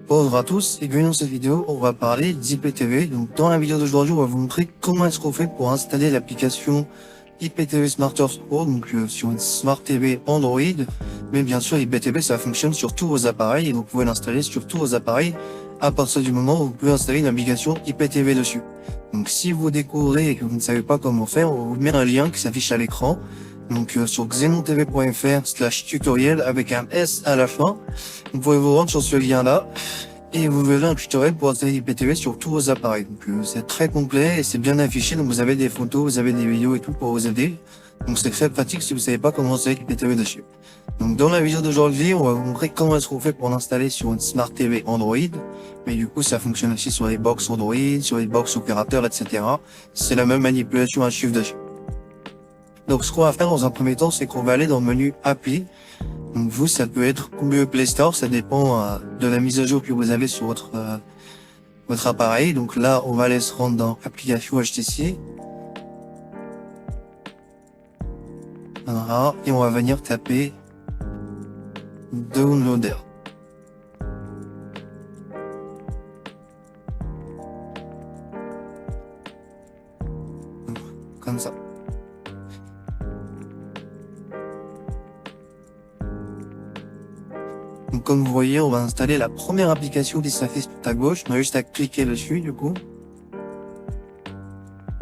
Bonjour à tous et bienvenue dans cette vidéo, on va parler d'IPTV. Donc dans la vidéo d'aujourd'hui, on va vous montrer comment est-ce qu'on fait pour installer l'application IPTV SmartTours Pro, donc sur une Smart TV Android. Mais bien sûr, IPTV ça fonctionne sur tous vos appareils et donc vous pouvez l'installer sur tous vos appareils à partir du moment où vous pouvez installer une application IPTV dessus. Donc si vous découvrez et que vous ne savez pas comment faire, on vous met un lien qui s'affiche à l'écran. Donc sur xenontv.fr/tutoriel avec un S à la fin. Vous pouvez vous rendre sur ce lien là et vous verrez un tutoriel pour installer IPTV sur tous vos appareils. Donc c'est très complet et c'est bien affiché, donc vous avez des photos, vous avez des vidéos et tout pour vous aider. Donc c'est très pratique si vous savez pas comment installer IPTV dessus. Donc dans la vidéo d'aujourd'hui, on va vous montrer comment est-ce qu'on fait pour l'installer sur une Smart TV Android. Mais du coup ça fonctionne aussi sur les box Android, sur les box opérateurs, etc. C'est la même manipulation à suivre dessus. Donc ce qu'on va faire dans un premier temps, c'est qu'on va aller dans le menu Appli. Donc vous, ça peut être Google Play Store, ça dépend de la mise à jour que vous avez sur votre appareil. Donc là, on va aller se rendre dans Application HTC. Voilà, et on va venir taper Downloader. Comme ça. Donc comme vous voyez, on va installer la première application qui s'affiche tout à gauche. On a juste à cliquer dessus du coup.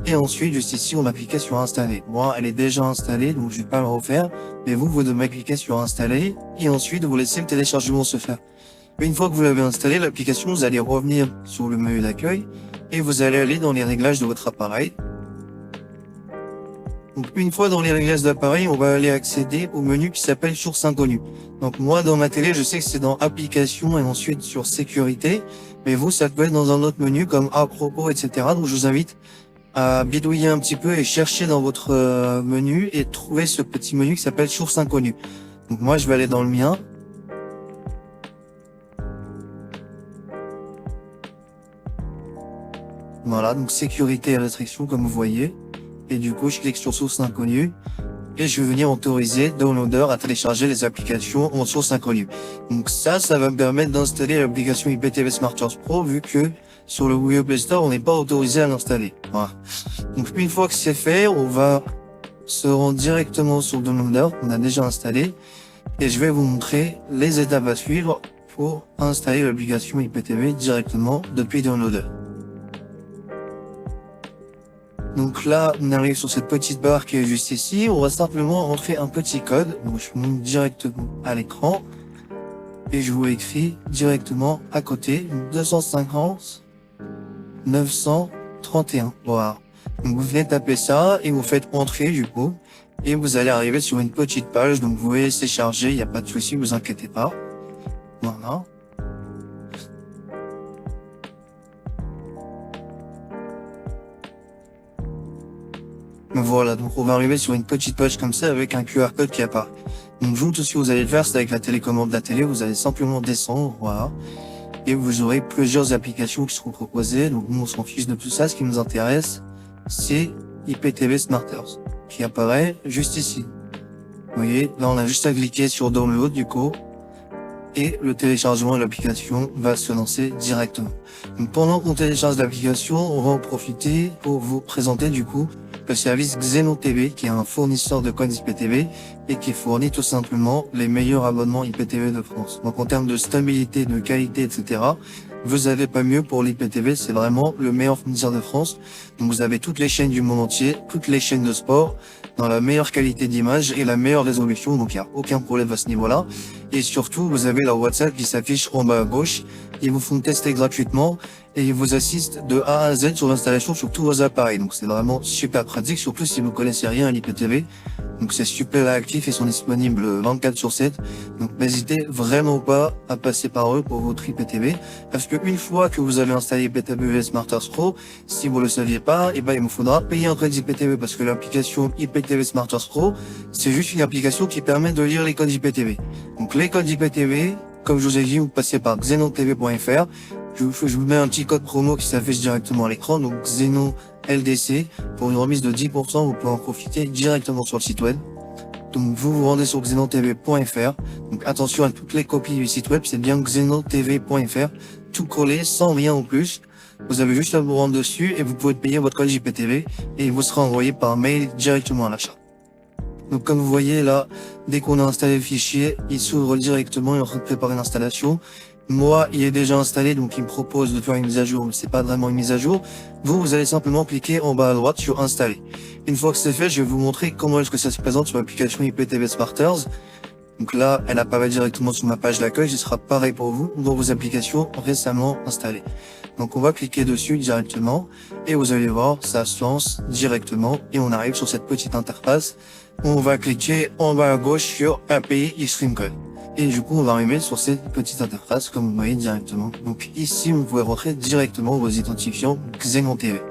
Et ensuite, juste ici, on a cliqué sur installer. Moi, elle est déjà installée, donc je vais pas le refaire. Mais vous devez cliquer sur installer. Et ensuite, vous laissez le téléchargement se faire. Une fois que vous l'avez installé, l'application, vous allez revenir sur le menu d'accueil. Et vous allez aller dans les réglages de votre appareil. Donc une fois dans les réglages d'appareil, on va aller accéder au menu qui s'appelle Source inconnue. Donc moi dans ma télé, je sais que c'est dans Applications et ensuite sur Sécurité, mais vous ça peut être dans un autre menu comme À propos, etc. Donc je vous invite à bidouiller un petit peu et chercher dans votre menu et trouver ce petit menu qui s'appelle Source inconnue. Donc moi je vais aller dans le mien. Voilà, donc Sécurité et restrictions comme vous voyez. Et du coup, je clique sur source inconnue et je vais venir autoriser Downloader à télécharger les applications en source inconnue. Donc ça va me permettre d'installer l'application IPTV SmartTours Pro vu que sur le Google Play Store, on n'est pas autorisé à l'installer. Voilà. Donc une fois que c'est fait, on va se rendre directement sur Downloader qu'on a déjà installé et je vais vous montrer les étapes à suivre pour installer l'application IPTV directement depuis Downloader. Donc là, on arrive sur cette petite barre qui est juste ici. On va simplement rentrer un petit code. Donc je monte directement à l'écran. Et je vous écris directement à côté. 250 931. Voilà. Donc vous venez taper ça et vous faites entrer du coup. Et vous allez arriver sur une petite page. Donc vous voyez, c'est chargé. Il n'y a pas de souci, vous inquiétez pas. Voilà. Voilà, donc on va arriver sur une petite page comme ça avec un QR code qui apparaît. Donc vous, tout ce que vous allez faire, c'est avec la télécommande de la télé, vous allez simplement descendre, voilà. Et vous aurez plusieurs applications qui seront proposées. Donc nous, on s'en fiche de tout ça. Ce qui nous intéresse, c'est IPTV SmartTours, qui apparaît juste ici. Vous voyez, là on a juste à cliquer sur Download du coup. Et le téléchargement de l'application va se lancer directement. Donc pendant qu'on télécharge l'application, on va en profiter pour vous présenter du coup le service XenoTV qui est un fournisseur de codes IPTV et qui fournit tout simplement les meilleurs abonnements IPTV de France. Donc en termes de stabilité, de qualité, etc., vous avez pas mieux pour l'IPTV, c'est vraiment le meilleur fournisseur de France. Donc vous avez toutes les chaînes du monde entier, toutes les chaînes de sport, dans la meilleure qualité d'image et la meilleure résolution, donc il n'y a aucun problème à ce niveau-là. Et surtout, vous avez leur WhatsApp qui s'affiche en bas à gauche. Ils vous font tester gratuitement et ils vous assistent de A à Z sur l'installation sur tous vos appareils. Donc c'est vraiment super pratique, surtout si vous connaissez rien à l'IPTV. Donc c'est super actif et sont disponibles 24/7. Donc n'hésitez vraiment pas à passer par eux pour votre IPTV. Parce que une fois que vous avez installé IPTV SmartTours Pro, si vous le saviez pas, et ben il vous faudra payer un crédit IPTV parce que l'application IPTV SmartTours Pro, c'est juste une application qui permet de lire les codes IPTV. Donc les codes IPTV, comme je vous ai dit, vous passez par xenontv.fr. Je vous mets un petit code promo qui s'affiche directement à l'écran, donc Xeno LDC, pour une remise de 10%, vous pouvez en profiter directement sur le site web. Donc vous vous rendez sur xenontv.fr. Donc attention à toutes les copies du site web, c'est bien xenontv.fr, tout collé, sans rien en plus. Vous avez juste à vous rendre dessus et vous pouvez payer votre code JPTV et il vous sera envoyé par mail directement à l'achat. Donc comme vous voyez là, dès qu'on a installé le fichier, il s'ouvre directement, il est en train de préparer l'installation. Moi, il est déjà installé, donc il me propose de faire une mise à jour, mais c'est pas vraiment une mise à jour. Vous allez simplement cliquer en bas à droite sur installer. Une fois que c'est fait, je vais vous montrer comment est-ce que ça se présente sur l'application IPTV Smarters. Donc là, elle apparaît directement sur ma page d'accueil, ce sera pareil pour vous dans vos applications récemment installées. Donc on va cliquer dessus directement et vous allez voir, ça se lance directement et on arrive sur cette petite interface. On va cliquer en bas à gauche sur API eStream Code. Et du coup, on va arriver sur cette petite interface, comme vous voyez directement. Donc ici, vous pouvez rentrer directement vos identifiants Xenon TV.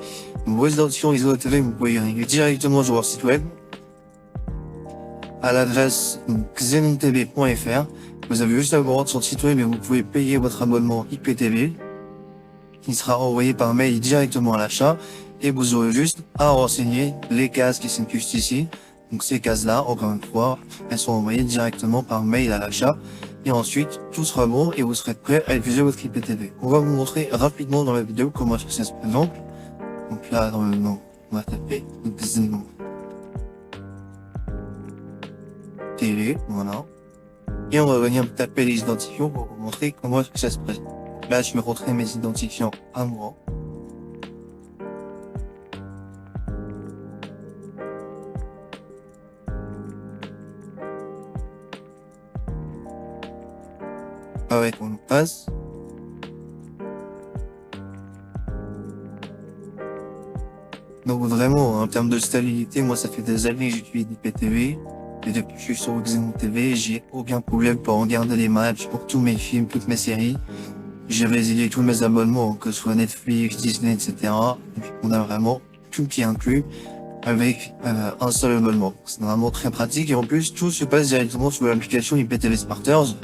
Donc, vos identifiants Xenon TV, vous pouvez y arriver directement sur leur site web, à l'adresse xenontv.fr. Vous avez juste à vous rendre sur le site web et vous pouvez payer votre abonnement IPTV, qui sera envoyé par mail directement à l'achat. Et vous aurez juste à renseigner les cases qui sont juste ici. Donc ces cases-là, encore une fois, elles sont envoyées directement par mail à l'achat. Et ensuite, tout sera bon et vous serez prêt à utiliser votre IPTV. On va vous montrer rapidement dans la vidéo comment ça se présente. Donc là, dans le nom, on va taper Xenon TV, voilà. Et on va venir taper les identifiants pour vous montrer comment ça se présente. Là, je vais rentrer mes identifiants à moi. Avec mon passe. Donc vraiment, en termes de stabilité, moi ça fait des années que j'utilise IPTV. Et depuis que je suis sur Xenon TV, j'ai aucun problème pour regarder les matchs, pour tous mes films, toutes mes séries. J'ai résilié tous mes abonnements, que ce soit Netflix, Disney, etc. Et puis on a vraiment tout qui est inclus avec un seul abonnement. C'est vraiment très pratique et en plus tout se passe directement sur l'application IPTV Smarters.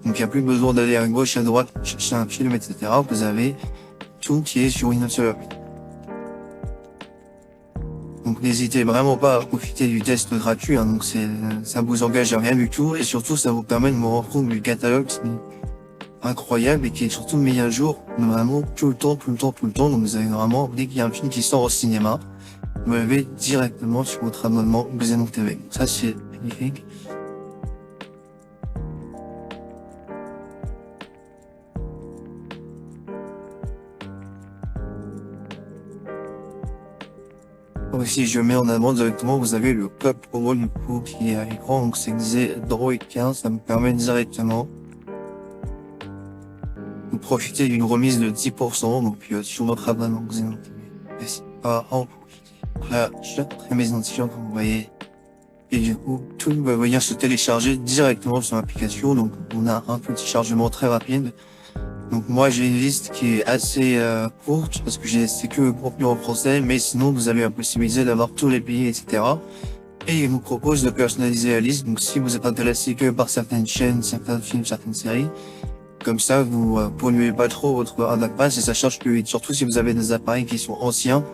Donc il n'y a plus besoin d'aller à gauche, à droite, chercher un film, etc. Vous avez tout qui est sur une seule appli. Donc n'hésitez vraiment pas à profiter du test gratuit, hein. Donc ça vous engage à rien du tout et surtout ça vous permet de me rendre compte du catalogue qui est incroyable et qui est surtout mis à jour vraiment tout le temps. Donc vous avez vraiment, dès qu'il y a un film qui sort au cinéma, vous l'avez directement sur votre abonnement Xenon TV. Ça c'est magnifique. Si je mets en avant directement, vous avez le code promo du coup qui est à l'écran, donc c'est Xedroid15, ça me permet directement de profiter d'une remise de 10%, donc sur votre abonnement Xenon TV. N'hésitez pas à en profiter. Là, je crée mes identifiants comme vous voyez. Et du coup, tout va venir se télécharger directement sur l'application, donc on a un petit chargement très rapide. Donc moi j'ai une liste qui est assez courte parce que c'est que le contenu en français, mais sinon vous avez la possibilité d'avoir tous les pays, etc. Et il vous propose de personnaliser la liste, donc si vous êtes intéressé que par certaines chaînes, certains films, certaines séries, comme ça vous polluez pas trop votre adaptation et ça charge plus vite. Surtout si vous avez des appareils qui sont anciens,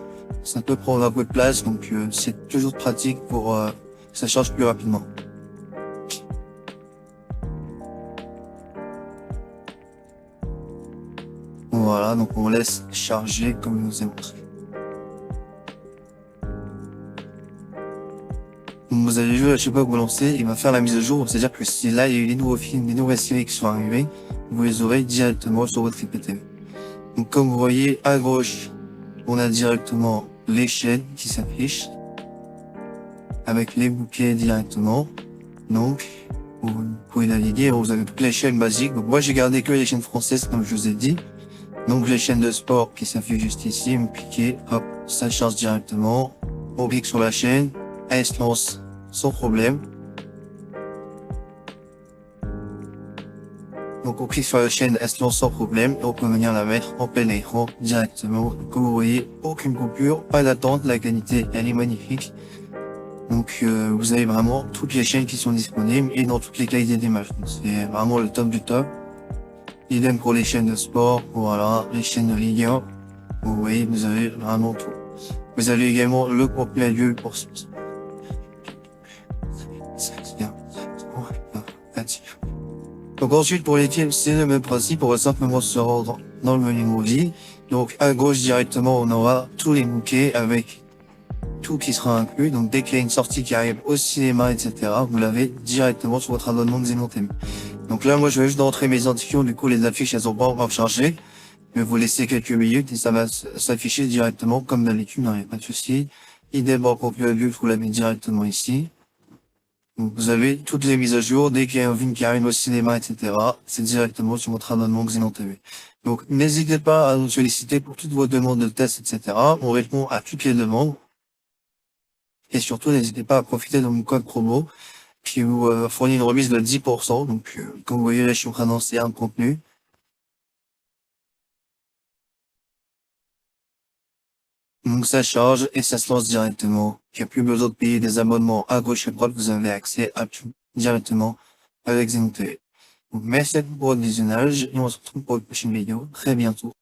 ça peut prendre un peu de place, donc c'est toujours pratique pour ça charge plus rapidement. Voilà, donc on laisse charger comme je vous ai montré. Donc vous allez jouer à chaque fois que vous lancez, il va faire la mise à jour, c'est-à-dire que si là il y a eu des nouveaux films, des nouvelles séries qui sont arrivées, vous les aurez directement sur votre IPTV. Donc comme vous voyez à gauche, on a directement les chaînes qui s'affichent, avec les bouquets directement. Donc vous pouvez naviguer, vous avez toutes les chaînes basiques. Donc moi j'ai gardé que les chaînes françaises comme je vous ai dit. Donc les chaînes de sport qui s'affichent juste ici, vous cliquez, hop, ça charge directement. On clique sur la chaîne, elle se lance sans problème. Donc on clique sur la chaîne, elle se lance sans problème et on peut venir la mettre en plein écran directement. Comme vous voyez, aucune coupure, pas d'attente, la qualité elle est magnifique. Donc vous avez vraiment toutes les chaînes qui sont disponibles et dans toutes les qualités d'image. C'est vraiment le top du top. Idem pour les chaînes de sport, voilà, les chaînes de Ligue 1. Vous voyez, vous avez vraiment tout. Vous avez également le contenu à lieu pour Donc ensuite, pour les films, c'est le même principe, on va simplement se rendre dans le menu movie. Donc à gauche directement, on aura tous les bouquets avec tout qui sera inclus. Donc dès qu'il y a une sortie qui arrive au cinéma, etc., vous l'avez directement sur votre abonnement de Xenon TV. Donc là, moi, je vais juste entrer mes identifiants. Du coup, les affiches, elles ont pas encore chargé. Je vais vous laisser quelques minutes et ça va s'afficher directement comme d'habitude, il n'y a pas de souci. Idem pour que je vous la mets directement ici. Donc vous avez toutes les mises à jour, dès qu'il y a un film qui arrive au cinéma, etc. C'est directement sur votre abonnement Xenon TV. Donc n'hésitez pas à nous solliciter pour toutes vos demandes de tests, etc. On répond à toutes les demandes. Et surtout, n'hésitez pas à profiter de mon code promo qui vous fournit une remise de 10%. Donc comme vous voyez là, je suis en train d'annoncer un contenu. Donc ça charge et ça se lance directement. Il n'y a plus besoin de payer des abonnements à gauche et à droite, vous avez accès à tout directement avec Xenon TV. Donc merci à vous pour votre visionnage et on se retrouve pour une prochaine vidéo très bientôt.